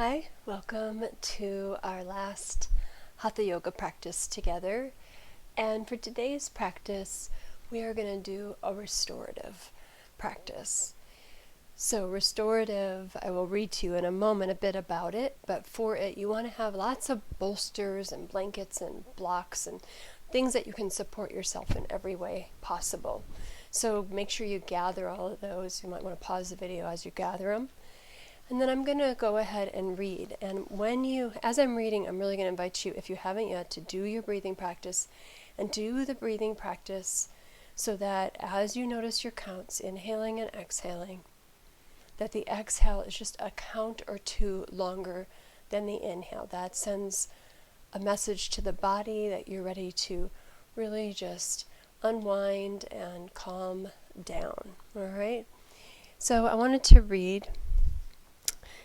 Hi, welcome to our last Hatha yoga practice together. And for today's practice, we are going to do a restorative practice. So restorative, I will read to you in a moment a bit about it, but for it you want to have lots of bolsters and blankets and blocks and things that you can support yourself in every way possible. So make sure you gather all of those. You might want to pause the video as you gather them. And then I'm going to go ahead and read. And as I'm reading, I'm really going to invite you, if you haven't yet, to do your breathing practice. And do the breathing practice so that as you notice your counts, inhaling and exhaling, that the exhale is just a count or two longer than the inhale. That sends a message to the body that you're ready to really just unwind and calm down. All right? So I wanted to read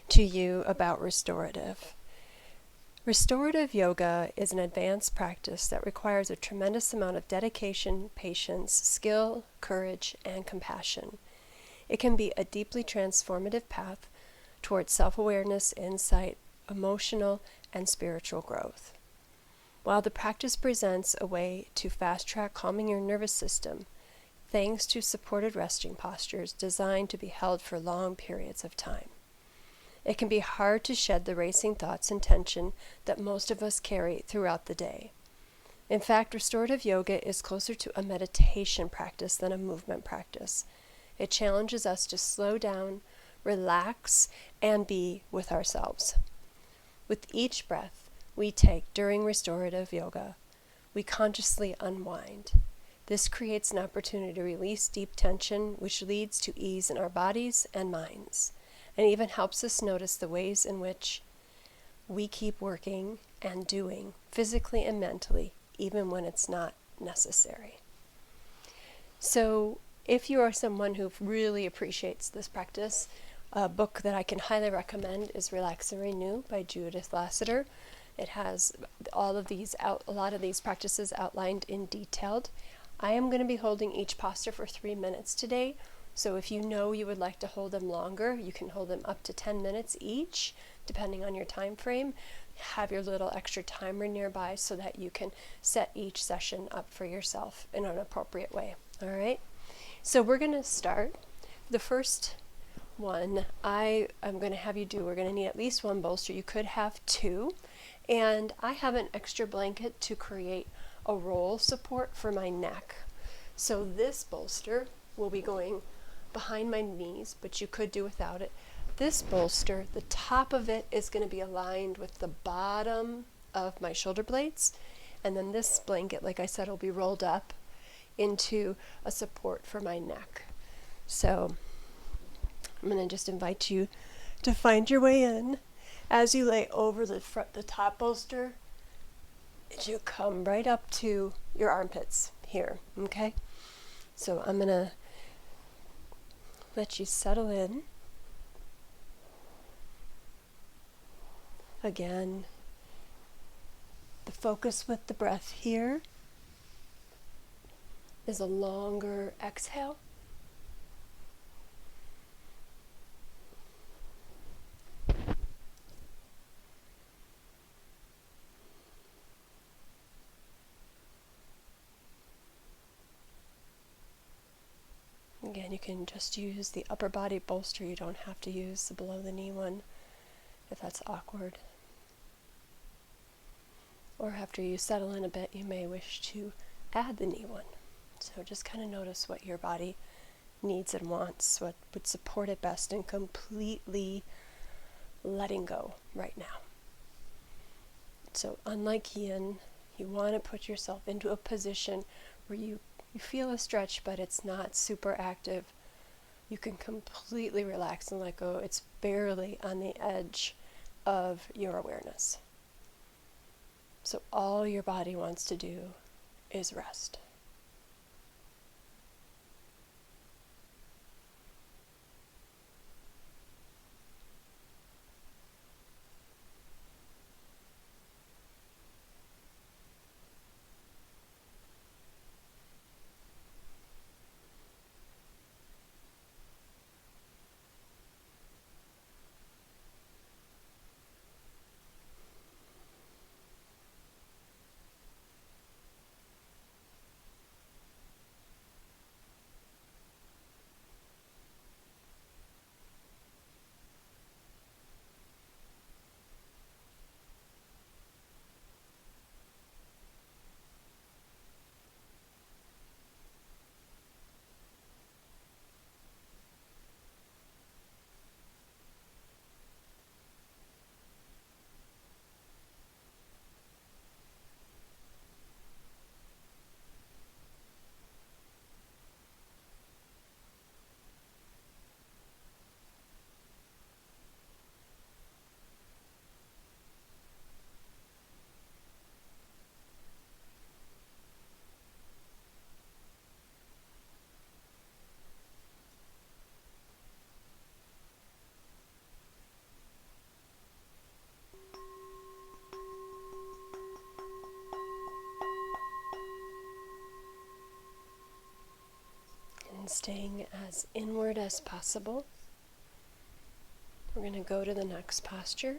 to you about restorative. Restorative yoga is an advanced practice that requires a tremendous amount of dedication, patience, skill, courage, and compassion. It can be a deeply transformative path towards self-awareness, insight, emotional, and spiritual growth. While the practice presents a way to fast-track calming your nervous system, thanks to supported resting postures designed to be held for long periods of time, it can be hard to shed the racing thoughts and tension that most of us carry throughout the day. In fact, restorative yoga is closer to a meditation practice than a movement practice. It challenges us to slow down, relax, and be with ourselves. With each breath we take during restorative yoga, we consciously unwind. This creates an opportunity to release deep tension, which leads to ease in our bodies and minds, and even helps us notice the ways in which we keep working and doing physically and mentally, even when it's not necessary. So if you are someone who really appreciates this practice, a book that I can highly recommend is Relax and Renew by Judith Lassiter. It has a lot of these practices outlined in detail. I am going to be holding each posture for 3 minutes today. So if you know you would like to hold them longer, you can hold them up to 10 minutes each, depending on your time frame. Have your little extra timer nearby so that you can set each session up for yourself in an appropriate way. All right? So we're going to start. The first one I'm going to have you do, we're going to need at least one bolster. You could have two. And I have an extra blanket to create a roll support for my neck. So this bolster will be going behind my knees, but you could do without it. This bolster, the top of it is going to be aligned with the bottom of my shoulder blades, and then this blanket, like I said, will be rolled up into a support for my neck. So I'm going to just invite you to find your way in. As you lay over the top bolster, you come right up to your armpits here, okay? So I'm going to let you settle in. Again, the focus with the breath here is a longer exhale. Again, you can just use the upper body bolster. You don't have to use the below the knee one if that's awkward. Or after you settle in a bit, you may wish to add the knee one. So just kind of notice what your body needs and wants, what would support it best, and completely letting go right now. So unlike yin, you want to put yourself into a position where you feel a stretch, but it's not super active. You can completely relax and let go. It's barely on the edge of your awareness. So all your body wants to do is rest. staying as inward as possible. We're going to go to the next posture,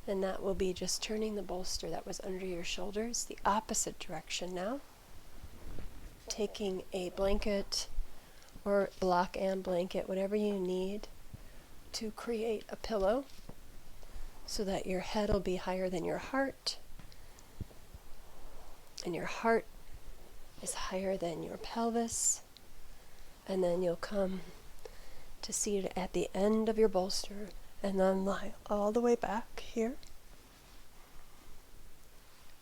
and that will be just turning the bolster that was under your shoulders the opposite direction now. Taking a blanket or block and blanket, whatever you need, to create a pillow so that your head will be higher than your heart, and your heart is higher than your pelvis, and then you'll come to seat at the end of your bolster and then lie all the way back here.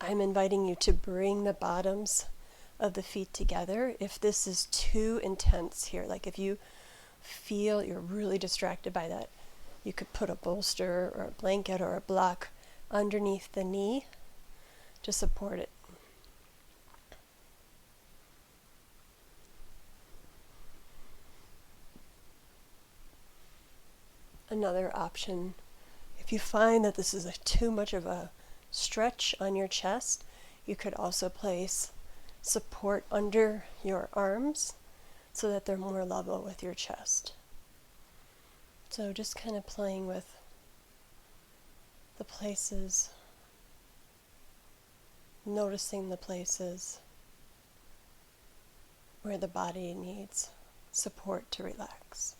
I'm inviting you to bring the bottoms of the feet together. If this is too intense here, like if you feel you're really distracted by that, you could put a bolster or a blanket or a block underneath the knee to support it. Another option, if you find that this is too much of a stretch on your chest, you could also place support under your arms so that they're more level with your chest. So just kind of playing with the places, noticing the places where the body needs support to relax.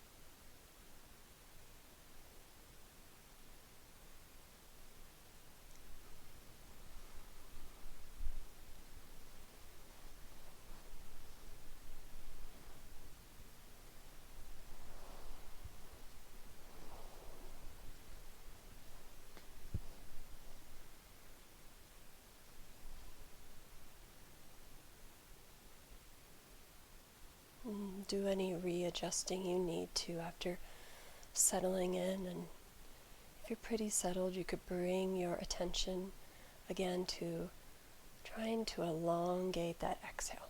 Do any readjusting you need to after settling in, and if you're pretty settled, you could bring your attention again to trying to elongate that exhale.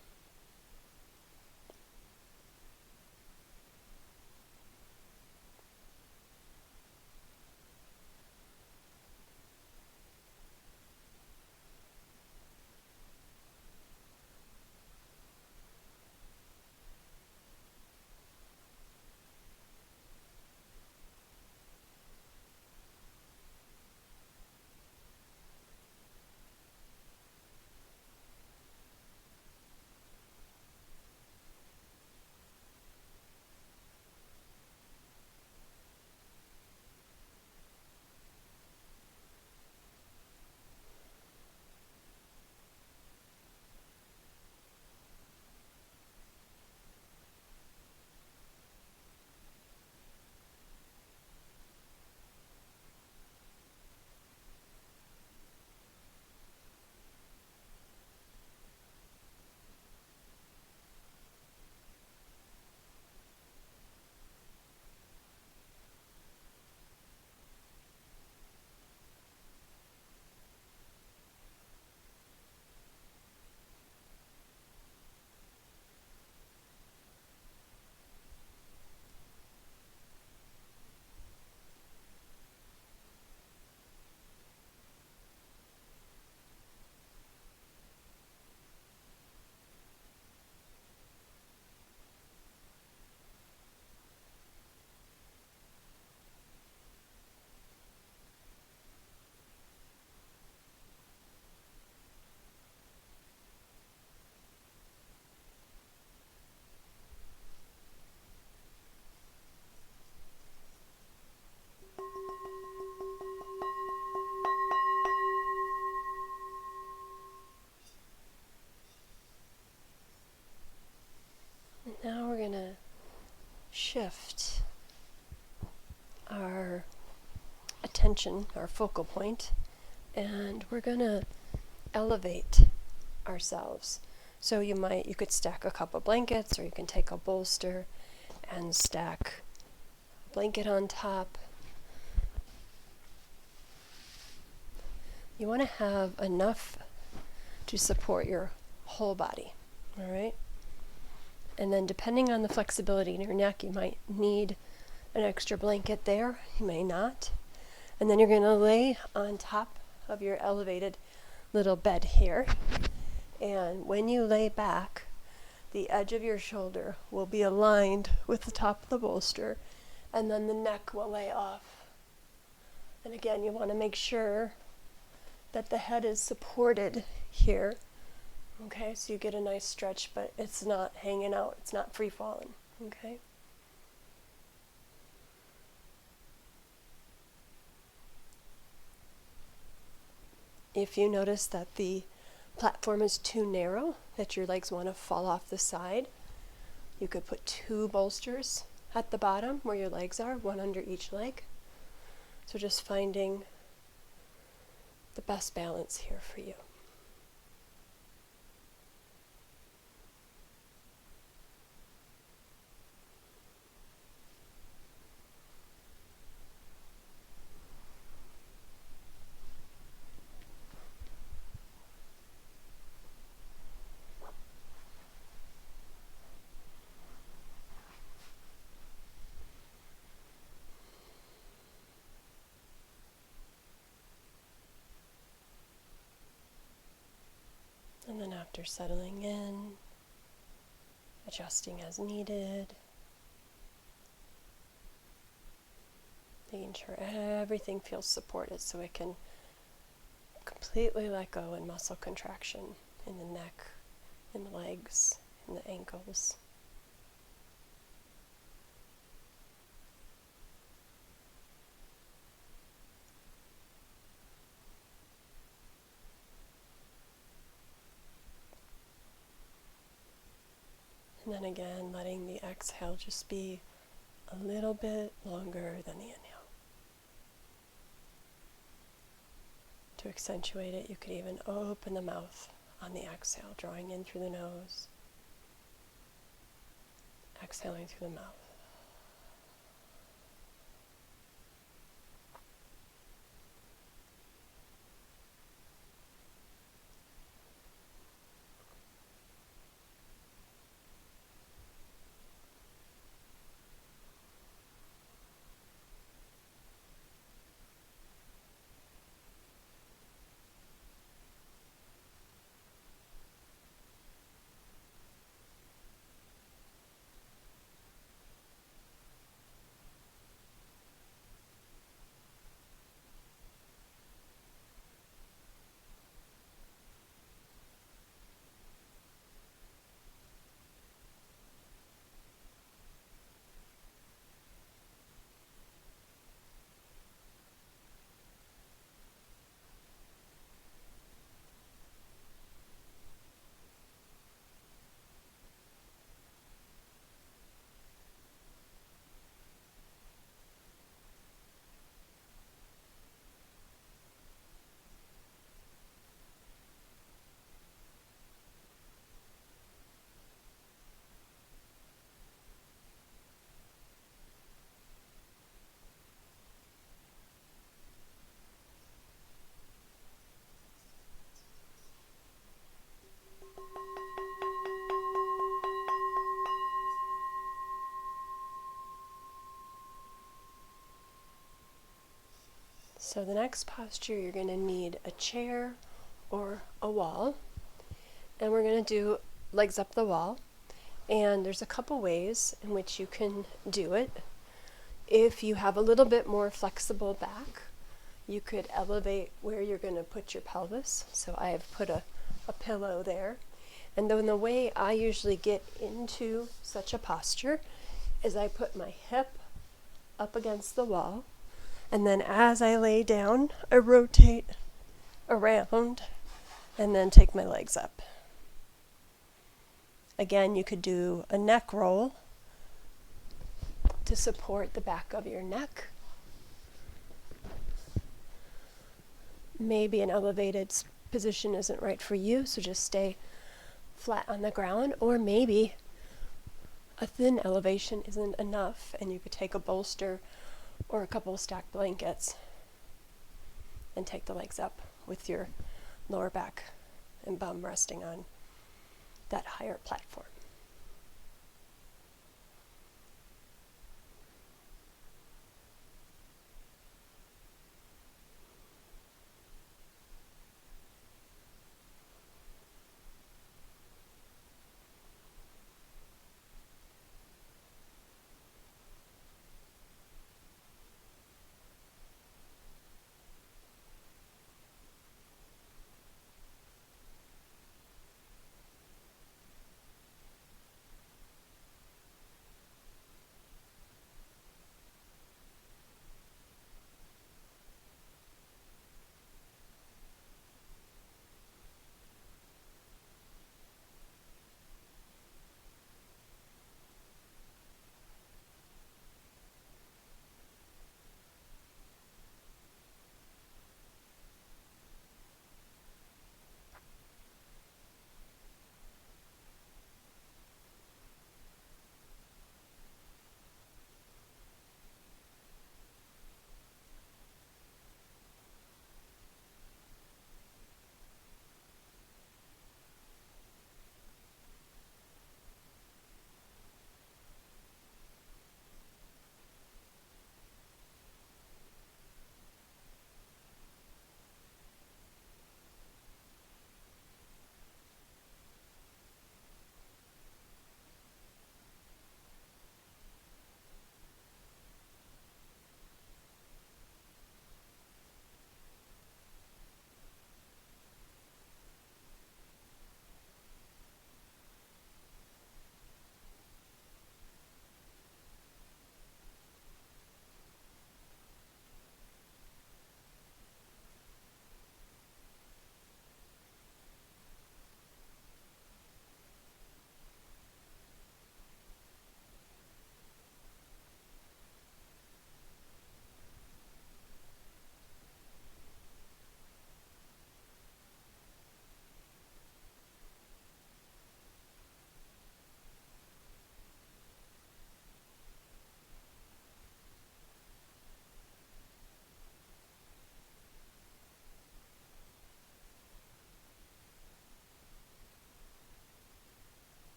Now we're going to shift our attention, our focal point, and we're going to elevate ourselves. So you could stack a couple blankets, or you can take a bolster and stack a blanket on top. You want to have enough to support your whole body, all right? And then depending on the flexibility in your neck, you might need an extra blanket there, you may not. And then you're going to lay on top of your elevated little bed here. And when you lay back, the edge of your shoulder will be aligned with the top of the bolster, and then the neck will lay off. And again, you want to make sure that the head is supported here. Okay, so you get a nice stretch, but it's not hanging out, it's not free falling. Okay. If you notice that the platform is too narrow, that your legs want to fall off the side, you could put 2 bolsters at the bottom where your legs are, 1 under each leg. So just finding the best balance here for you. And then after settling in, adjusting as needed, making sure everything feels supported so it can completely let go in muscle contraction in the neck, in the legs, in the ankles. And then again, letting the exhale just be a little bit longer than the inhale. To accentuate it, you could even open the mouth on the exhale, drawing in through the nose, exhaling through the mouth. So the next posture, you're going to need a chair or a wall. And we're going to do legs up the wall. And there's a couple ways in which you can do it. If you have a little bit more flexible back, you could elevate where you're going to put your pelvis. So I have put a pillow there. And then the way I usually get into such a posture is I put my hip up against the wall. And then as I lay down, I rotate around and then take my legs up. Again, you could do a neck roll to support the back of your neck. Maybe an elevated position isn't right for you, so just stay flat on the ground, or maybe a thin elevation isn't enough and you could take a bolster or a couple of stacked blankets and take the legs up with your lower back and bum resting on that higher platform.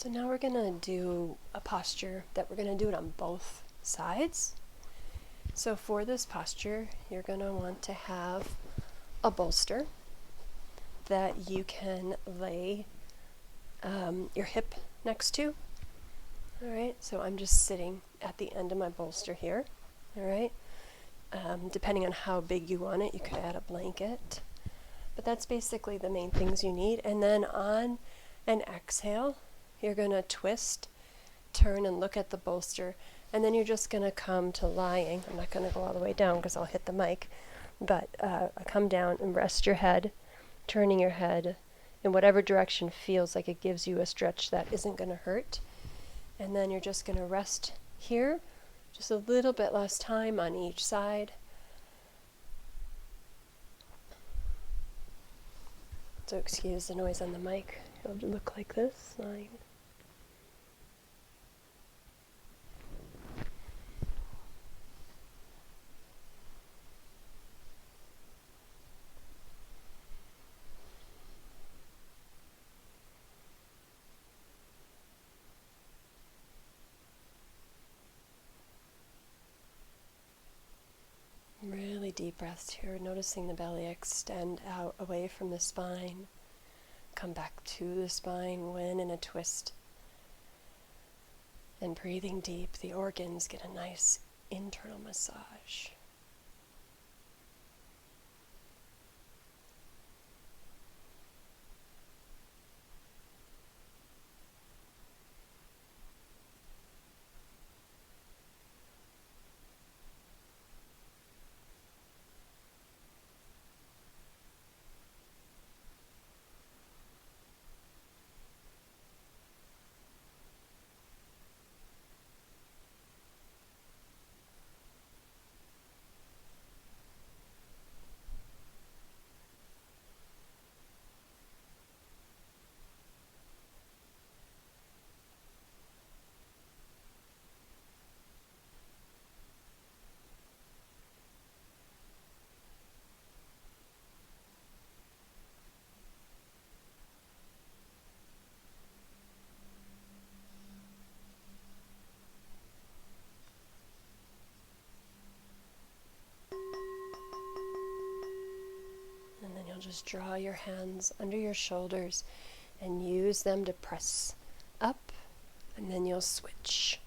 So now we're going to do a posture that we're going to do it on both sides. So for this posture, you're going to want to have a bolster that you can lay your hip next to. All right, so I'm just sitting at the end of my bolster here. All right, depending on how big you want it, you could add a blanket. But that's basically the main things you need. And then on an exhale, you're going to twist, turn, and look at the bolster. And then you're just going to come to lying. I'm not going to go all the way down because I'll hit the mic. But come down and rest your head, turning your head in whatever direction feels like it gives you a stretch that isn't going to hurt. And then you're just going to rest here, just a little bit less time on each side. So excuse the noise on the mic. It'll look like this, lying. Really deep breaths here, noticing the belly extend out away from the spine. Come back to the spine when in a twist. And breathing deep, the organs get a nice internal massage. And then you'll just draw your hands under your shoulders and use them to press up, and then you'll switch.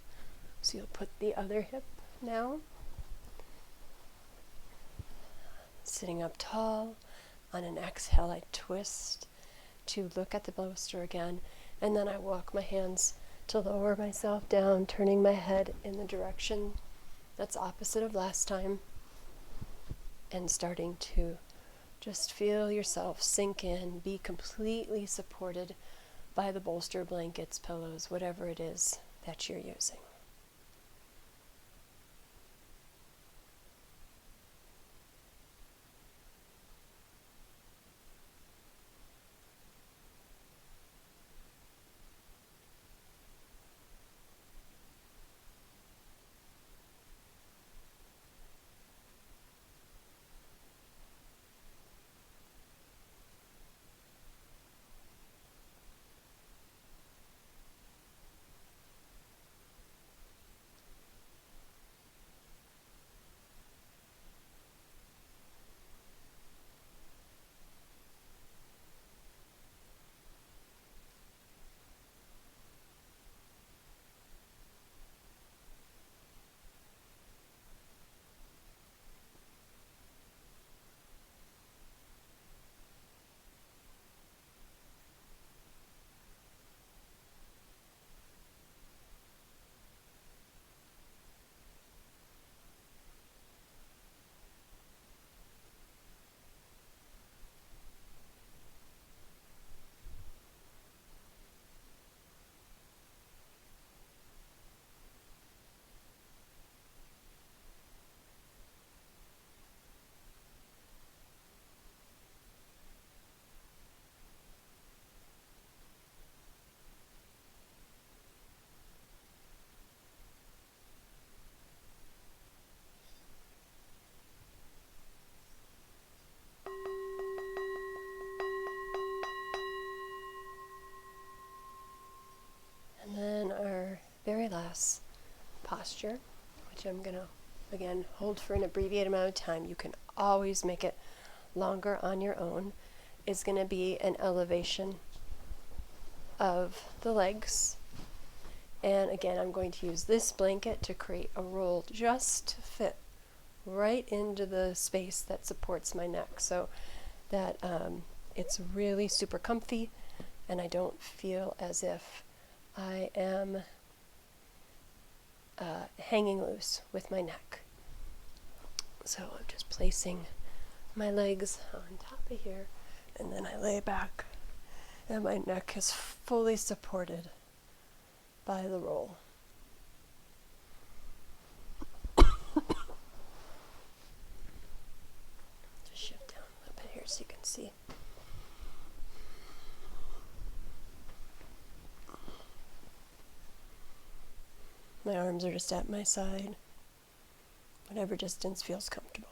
So you'll put the other hip now, sitting up tall. On an exhale, I twist to look at the bolster again, and then I walk my hands to lower myself down, turning my head in the direction that's opposite of last time, and starting to just feel yourself sink in, be completely supported by the bolster, blankets, pillows, whatever it is that you're using. this posture, which I'm going to, again, hold for an abbreviated amount of time. You can always make it longer on your own, is going to be an elevation of the legs. And again, I'm going to use this blanket to create a roll just to fit right into the space that supports my neck, so that it's really super comfy and I don't feel as if I am hanging loose with my neck. So I'm just placing my legs on top of here, and then I lay back, and my neck is fully supported by the roll. Just shift down a little bit here so you can see. My arms are just at my side, whatever distance feels comfortable.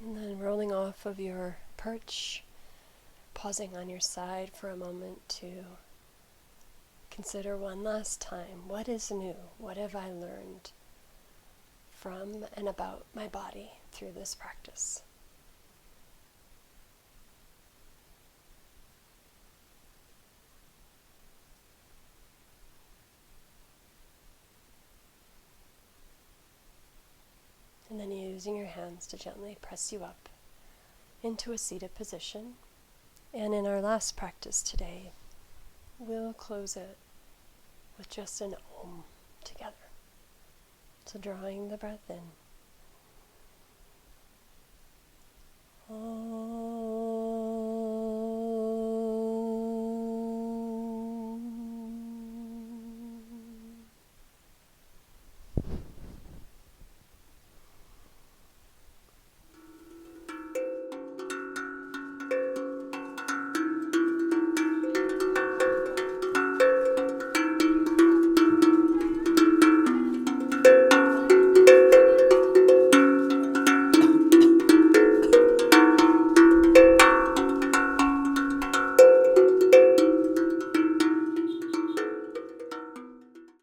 And then rolling off of your perch, pausing on your side for a moment to consider one last time, what is new? What have I learned from and about my body through this practice? And then using your hands to gently press you up into a seated position. And in our last practice today, we'll close it with just an Om together. So drawing the breath in. Om.